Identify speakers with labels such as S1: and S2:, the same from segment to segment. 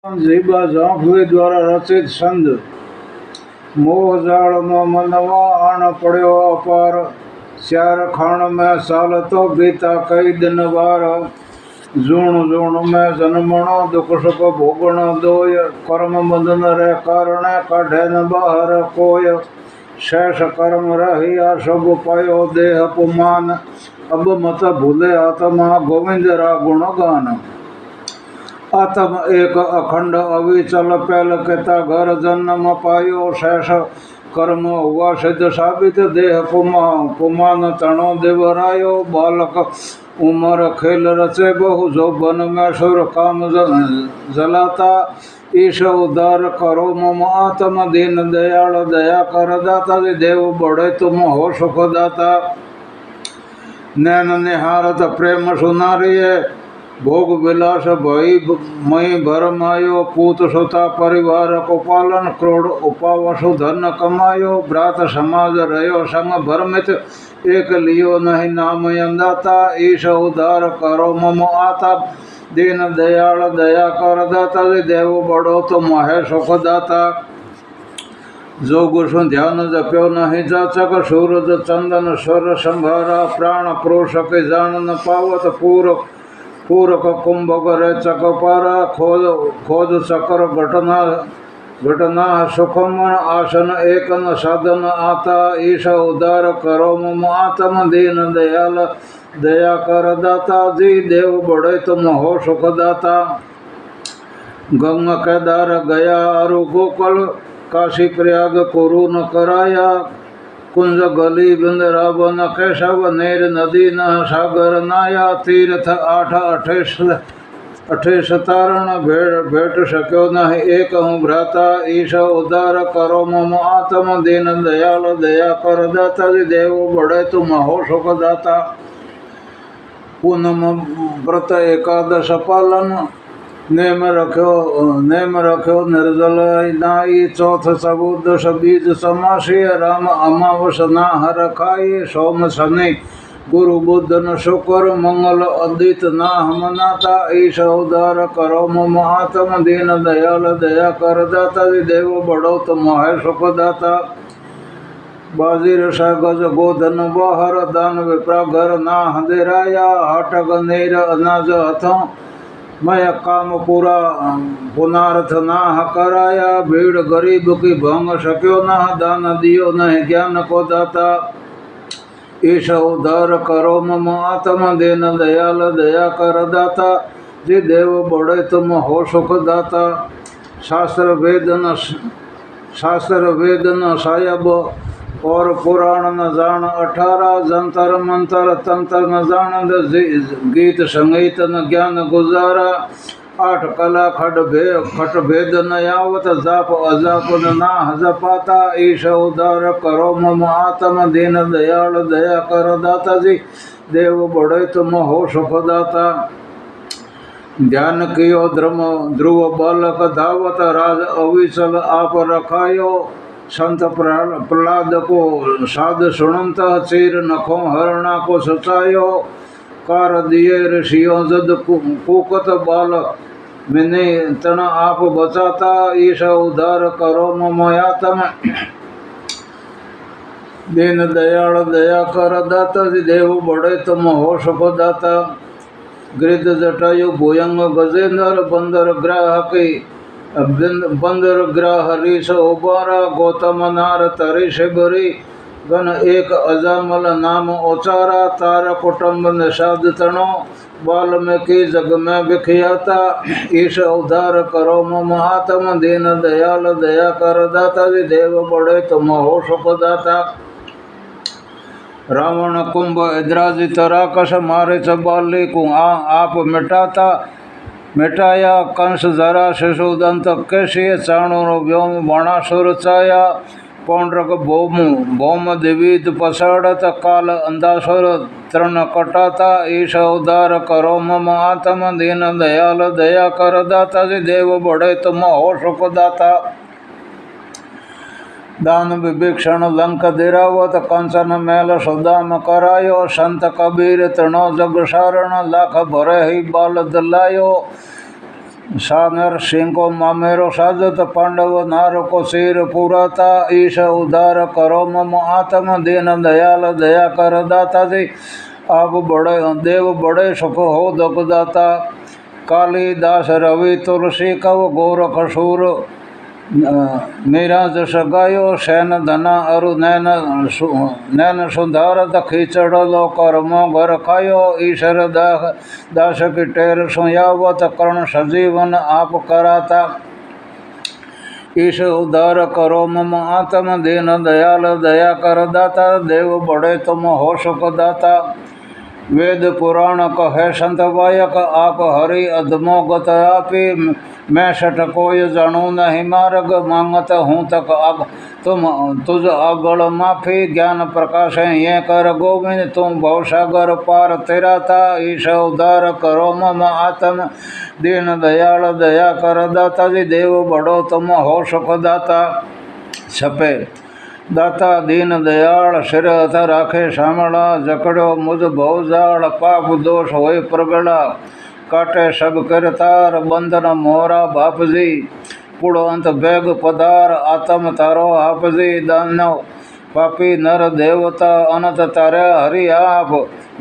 S1: ઝીબા ઝોંફલી દ્વારા રચિત છંદ મોહ જાળમાં મનવા આણ પડ્યો અપાર ચાર ખાણ મેં ચાલતો ગીતા કઈ દિન વાર ઝૂણ ઝૂણ મેં જન્મણો દુઃખ સુખ ભોગણો દોય કર્મ બંધન રે કારણે કાઢે ન બહાર કોઈ શેષ કર્મ રહી આ સબ પાયો દેહ અપમાન અબ મત ભૂલે આત્મા ગોવિંદ રા ગુણગાન આત્મ એક અખંડ અવિચલ પહેલ કેતા ઘર જન્મ પાયો શેષ કર્મ હુआ સિદ્ધ સાબિત દેહ પુમાન તણો દેવરાયો બાલક उमर खेल रचे बहु जोबन में सुर काम जलाता ईश उदार करो मम आत्म दीन दयाल दया कर दाता देव बड़े तुम हो सुख दाता नैन निहारत प्रेम सुनारिये भोग विलास भई मई भरमायो पूत सुता परिवार को पालन क्रोड़ उपावसु धन कमायो भ्रात समाज रहो संग भरमित एक लियो नहीं नाम अंदाता ईश उदार करो मम आता दीन दयाल दया कर दाता देव बड़ो तुम है सुख दाता जो गुरु ध्यान जप्यो नहीं जाचक सूरज चंदन स्वर संभारा प्राण पुरुष के जान न पावत पूरक कुंभक रे चकपारा खोज चक्र घटना सुखमन आसन एकन साधन आता ईश उदार करो मम आत्म दीन दयाल दया कर दाता जी देव बड़े तुम हो सुख दाता गंगा केदार गया अरु गोकुल काशी प्रयाग कुरु न कराया कुंज गली बिंदरावन केशव नेर नदी न सागर नाया तीर्थ आठ अठेश तारण भेट सक्यो नहीं एक हूँ भ्राता ईश उदार करो मम आत्म दीन दयाल दया कर दाता देव बड़े तुम हो सुख दाता पूनम व्रत एकादश पालन नेम रख्यो निर्जल नाई चौथ सबुदश बीज समासी राम अमावस ना हर खाई सोम शनि गुरु बुध न शुक्र मंगल अदित ना मनाता ईश उदार करो मम आत्म दीन दयाल दया कर दाता देव बड़ो तुम है सुख दाता बाजीर गज गोधन बहर दान विप्रा घर ना हदेराया हटक नीर अनाज हथों मैं काम पूरा पुनार्थ ना कराया भीड़ गरीब की भंग सक्यो ना दान दियो नहीं ज्ञान को दाता ईश उदार करो मम आत्म दीन दयाल दया कर दाता जी देव बड़े तुम हो सुख दाता शास्त्र वेद न सायब और पुराण न जान 18 जंतर मंतर तंत्र न जान गीत संगीत न ज्ञान गुजारा 8 कला खट भेद न यावत जाप अजाप न ना जपाता ईश उदार करो मम आत्म दीन दयाल दया कर दाता जी देव बड़े तुम हो सुख दाता ध्यान कियो ध्रुव बालक धावत राज अविचल आप रखायो संत प्रहलाद को साध सुनंत चीर नखो हरणा को सचायो कार दिए ऋषियों जद कुकत बाल मिने तन आप बचाता ईश उदार करो मम आत्म दीन दयाल दया कर दाता देव बड़े तुम हो सुख दाता गिरिध जटायु भुयंग गजेंद्र बंदर ग्राहकी बंदर ग्राह रीस उबारा गौतम नार तरिश बरी गण एक अजामल नाम उचारा तार कुटुंब निषाद तणो वाल्मीकि जग में विख्याता ईश उद्धार करो मम आत्म दीन दयाल दया कर दाता देव बड़े तुम हो सुख दाता रावण कुंभ इद्राजित राकस मारे चबाली को आप मिटाया कंस जरा शिशुदंत केशी चाणुर व्योम बाणासुर चाया पौंड्रक भौम दिविद पसाड़त काल अंधासुर तृण कटाता ईश उदार करो मम आत्म दीन दयाल दया कर दाता देव बड़े तुम हो सुख दाता दान विभीषण लंक दिरावत कंचन मैल सुदाम करायो संत कबीर तृणो जग सारण लाख भरे ही बाल दिलायो सानर सिंह को मामेरो साजत पांडव नार को सिर पुराता ईश उद्धार करो मम आत्म दीन दयाल दया कर दाता जी आप बड़े देव बड़े सुख हो दुख दाता कालीदास रवि तुलसी कव गोरख सूर मीरा जस गायो सैन धना अरु नैन सुधारत खींचड़ लो कर्मो घर खायो ईश्वर दास की टेर सुयावत कर्ण सजीवन आप कराता ईश उद्धार करो मम आत्म दीन दयाल दया कर दाता देव बड़े तुम हो सुख दाता वेद पुराण कहे संत वायक आप हरि अधमो गत आपी मैं सठ कोय जानू नहीं मार्ग मांगत हूँ तक अब तुझ अगल माफी ज्ञान प्रकाश ये कर गोविंद तुम भवसागर पार तेरा था ईश उद्धार करो मम आत्म दीन दयाल दया कर दाता जी देव बड़ो तुम हो सुख दाता छपे दाता दीन दयाल सिर हथ राखे सामड़ा जकड़ो मुझ भवजाल पाप दोष होय प्रगड़ा काटे सब करतार बंधन मोरा बाप जी पुड़ो अंत बैग पदार आत्म तारो आप जी दानव पापी नर देवता अनंत तारे हरि आप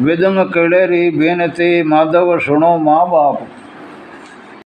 S1: विदम केड़ेरी बेनती माधव सुनो माँ बाप।